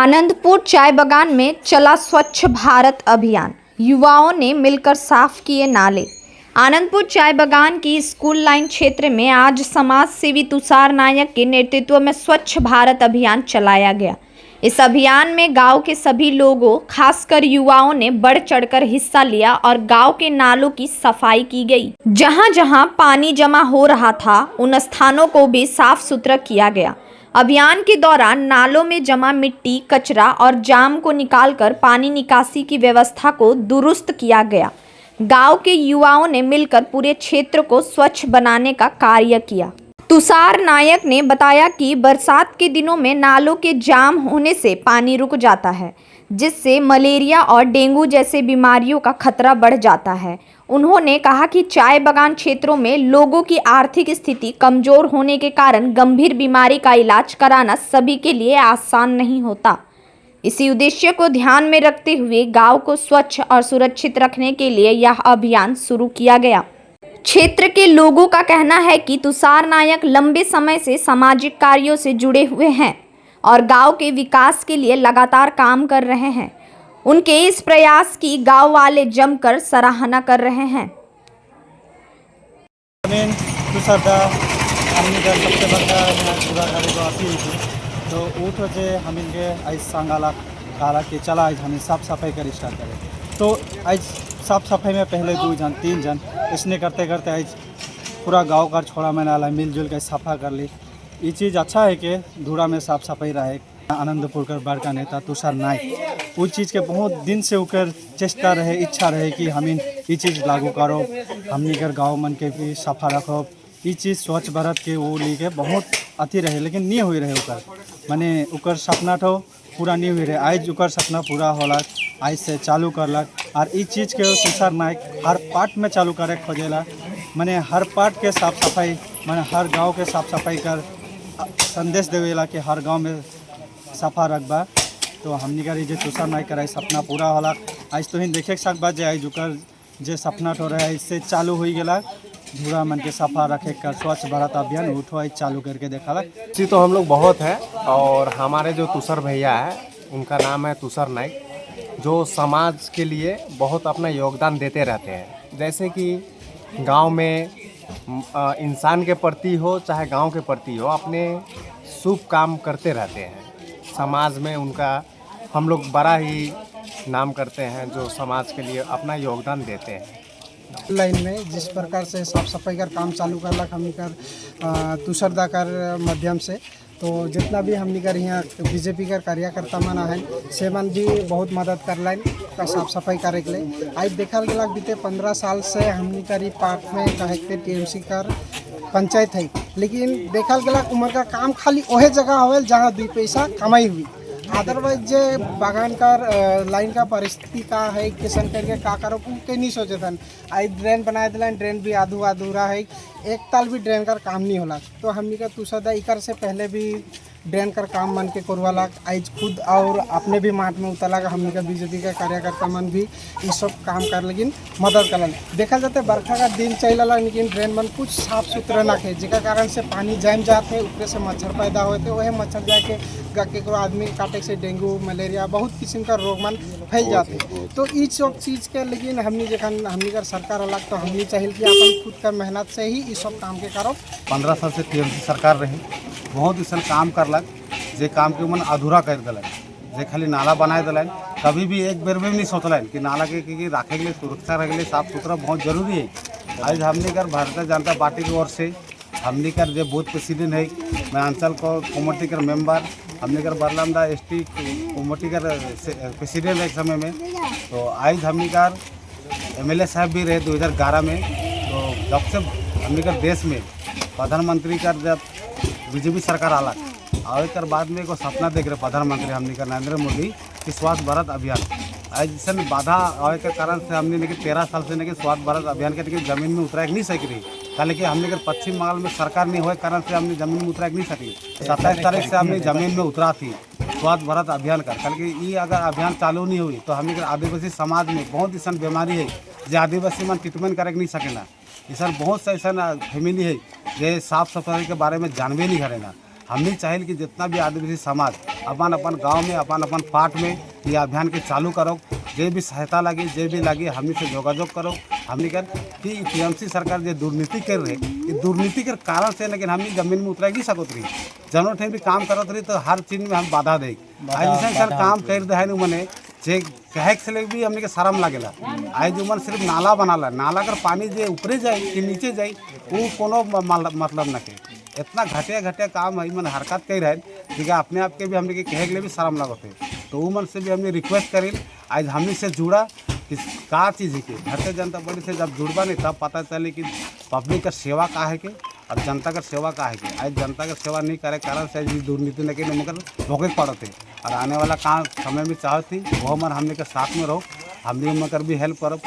आनंदपुर चाय बागान में चला स्वच्छ भारत अभियान। युवाओं ने मिलकर साफ किए नाले। आनंदपुर चाय बागान की स्कूल लाइन क्षेत्र में आज समाज सेवी तुषार नायक के नेतृत्व में स्वच्छ भारत अभियान चलाया गया। इस अभियान में गांव के सभी लोगों, खासकर युवाओं ने बढ़ चढ़कर हिस्सा लिया और गांव के नालों की सफाई की गई। जहां जहां पानी जमा हो रहा था, उन स्थानों को भी साफ सुथरा किया गया। अभियान के दौरान नालों में जमा मिट्टी, कचरा और जाम को निकालकर पानी निकासी की व्यवस्था को दुरुस्त किया गया। गांव के युवाओं ने मिलकर पूरे क्षेत्र को स्वच्छ बनाने का कार्य किया। तुषार नायक ने बताया कि बरसात के दिनों में नालों के जाम होने से पानी रुक जाता है, जिससे मलेरिया और डेंगू जैसे बीमारियों का खतरा बढ़ जाता है। उन्होंने कहा कि चाय बागान क्षेत्रों में लोगों की आर्थिक स्थिति कमजोर होने के कारण गंभीर बीमारी का इलाज कराना सभी के लिए आसान नहीं होता। इसी उद्देश्य को ध्यान में रखते हुए गांव को स्वच्छ और सुरक्षित रखने के लिए यह अभियान शुरू किया गया। क्षेत्र के लोगों का कहना है कि तुषार नायक लंबे समय से सामाजिक कार्यों से जुड़े हुए हैं और गांव के विकास के लिए लगातार काम कर रहे हैं। उनके इस प्रयास की गांव वाले जमकर सराहना कर रहे हैं। तुषार दा हमने का सबसे बड़ा पूरा गाड़ी जो आती है तो उठ वजह हम इनके आज सांगाला काला के चला आज हमें साफ सफाई कर स्टार्ट करें। तो आज साफ सफाई में पहले 2 जन 3 जन इसने करते करते आज पूरा गांव का छोड़ा मैंने आला मिलजुल के सफा कर ली। ये चीज़ अच्छा है कि धूरा में साफ सफाई रहे। आनंदपुर का बड़का नेता तुषार नायक वो चीज़ के बहुत दिन से उकर चेष्टा रहे, इच्छा रहे कि हम ये चीज़ लागू करो, हमने कर गाँव मन के भी सफा रखो। ये चीज़ स्वच्छ भारत के वो लेके बहुत अति रहे, लेकिन नहीं हुई रहे उकर माने उकर सपना तो पूरा नहीं हुई रहे। आज उकर सपना पूरा होलक, आज से चालू करलक और इस चीज़ के तुषार नायक हर पार्ट में चालू करे खोजेला, माने हर पार्ट के साफ सफाई माने हर गांव के साफ सफाई कर संदेश देवेला कि हर गांव में सफा रखबा। तो हमने का जो तुषार नायक कराई सपना पूरा होला। आज तो ही देखे सकबा जे आज उकर जे सपना तो रहे इससे चालू हो गया धूरा मन के सफा रखे कर स्वच्छ भारत अभियान उठो आज चालू करके देखा। जी तो हम लोग बहुत हैं और हमारे जो तुषार भैया है उनका नाम है तुषार नायक, जो समाज के लिए बहुत अपना योगदान देते रहते हैं। जैसे कि गांव में इंसान के प्रति हो चाहे गांव के प्रति हो, अपने शुभ काम करते रहते हैं। समाज में उनका हम लोग बड़ा ही नाम करते हैं, जो समाज के लिए अपना योगदान देते हैं। लाइन में जिस प्रकार से साफ सफाई का काम चालू करलक हमने कर तुषार दा कर माध्यम से, तो जितना भी हमने कर यहाँ बीजेपी का कार्यकर्ता मना है से मन भी बहुत मदद कर लाइन का साफ सफाई करे के लिए। आज देखा गया बीते 15 साल से हमने कर पार्क में कहते टीएमसी कर पंचायत है, लेकिन देखा गया उम्र का काम खाली वही जगह हो जहाँ 2 पैसा कमाई हुई। अदरवाइज जे बागान का लाइन का परिस्थिति का है किसान करके का करो के नहीं सोचे थे। आज ड्रेन बनाए दिला, ड्रेन भी अधूरा है, एक ताल भी ड्रेन का काम नहीं होला। तो हमने का तुषार दा इकर से पहले भी ड्रेन का काम मन के करवाला। आज खुद और अपने भी माठ में उतरला। हमने का बीजेपी का कार्यकर्ता मन भी ये सब काम कर लेकिन मदद कर देखा जाते बरखा का दिन चलला, लेकिन ड्रेन मन कुछ साफ सुथरा ना है, जिसका कारण से पानी जम जाते हैं, ऊपर से मच्छर पैदा होते, वही मच्छर जाके केकरो आदमी काटे से डेंगू मलेरिया बहुत किस्म का रोग मन फैल जाते। तो ये सब चीज़ के लेकिन हमने जखन हमने का सरकार अलग तो हमने चाहिए कि अपन खुद का मेहनत से ही ये सब काम के करो। 15 साल से टीएमसी सरकार रही, बहुत ऐसा काम करलक जे काम के मन अधूरा कर दिलन, जे खाली नाला बनाए दिलन। कभी भी एक बेर में नहीं सोचलन कि नाला के रखे के लिए सुरक्षा रखे के लिए साफ सुथरा बहुत जरूरी है। आज हमने कर भारतीय जनता पार्टी की ओर से हमने कर जो बूथ प्रेसिडेंट है, मैं अंचल को कमेटी कर मेंबर, हमने कर बरलामदा एसटी कमेटी कर प्रेसिडेंट एक समय में। तो आज हमने कर एमएलए साहब भी रहे 2011 में। तो जब से हमने कर देश में प्रधानमंत्री कर जब बीजेपी सरकार आला आवे कर बाद में को सपना देख रहे प्रधानमंत्री हमने का नरेंद्र मोदी कि स्वच्छ भारत अभियान। आज जैसे बाधा आवे के कारण से हमने लेकिन 13 साल से लेकिन स्वच्छ भारत अभियान के लेकिन जमीन में उतरा नहीं सक रही। कल कि हमने अगर पश्चिम बंगाल में सरकार नहीं हुए कारण से हमने जमीन में उतरा नहीं सकी। 27 तारीख से हमने जमीन में उतरा थी स्वच्छ भारत अभियान का। कल कि ये अगर अभियान चालू नहीं हुई तो हमने आदिवासी समाज में बहुत ऐसा बीमारी है जो आदिवासी मन ट्रीटमेंट करे नहीं सकेला। ऐसा बहुत सा ऐसा फैमिली है जो साफ सफाई के बारे में जानवे नहीं करेगा। हमने चाहिए कि जितना भी आदिवासी समाज अपन अपन गांव में अपन अपन पार्ट में ये अभियान के चालू करो, जे भी सहायता लगे जे भी लगे हमने से जोगाजोग करो। हमने कर कि टीएमसी सरकार जो दुर्नीति कर रहे, ये दुर्नीति के कारण से लेकिन हमने जमीन में उतरा सकत रही, जनो ठे भी काम करत रही तो हर चीज में हम बाधा दे। आज सर काम कर दे है मने जे कहे से ले भी हमने के शर्म लागेला। आज जो मन सिर्फ नाला बनाला, नाला कर पानी जे ऊपरे जाए कि नीचे जाए वो कोनो मतलब न के। इतना घटिया घटिया काम है मन हरकत कर रहे ठीक है, अपने आप के भी हमने के कहे के लिए भी शर्म लागत है। तो वो मन से भी हमने रिक्वेस्ट करी, आज हमने से जुड़ा कि का चीज़ है कि भारतीय जनता पार्टी से जब जुड़बा नहीं तब पता चले कि पब्लिक का सेवा का है कि और जनता का सेवा का है कि आज जनता का सेवा नहीं करे कारण से आज दुर्नीति न के मगर भोगे पड़ते और आने वाला काम समय में चाहती वो मन हमने के साथ में रहो, हमने मगर भी हेल्प करो।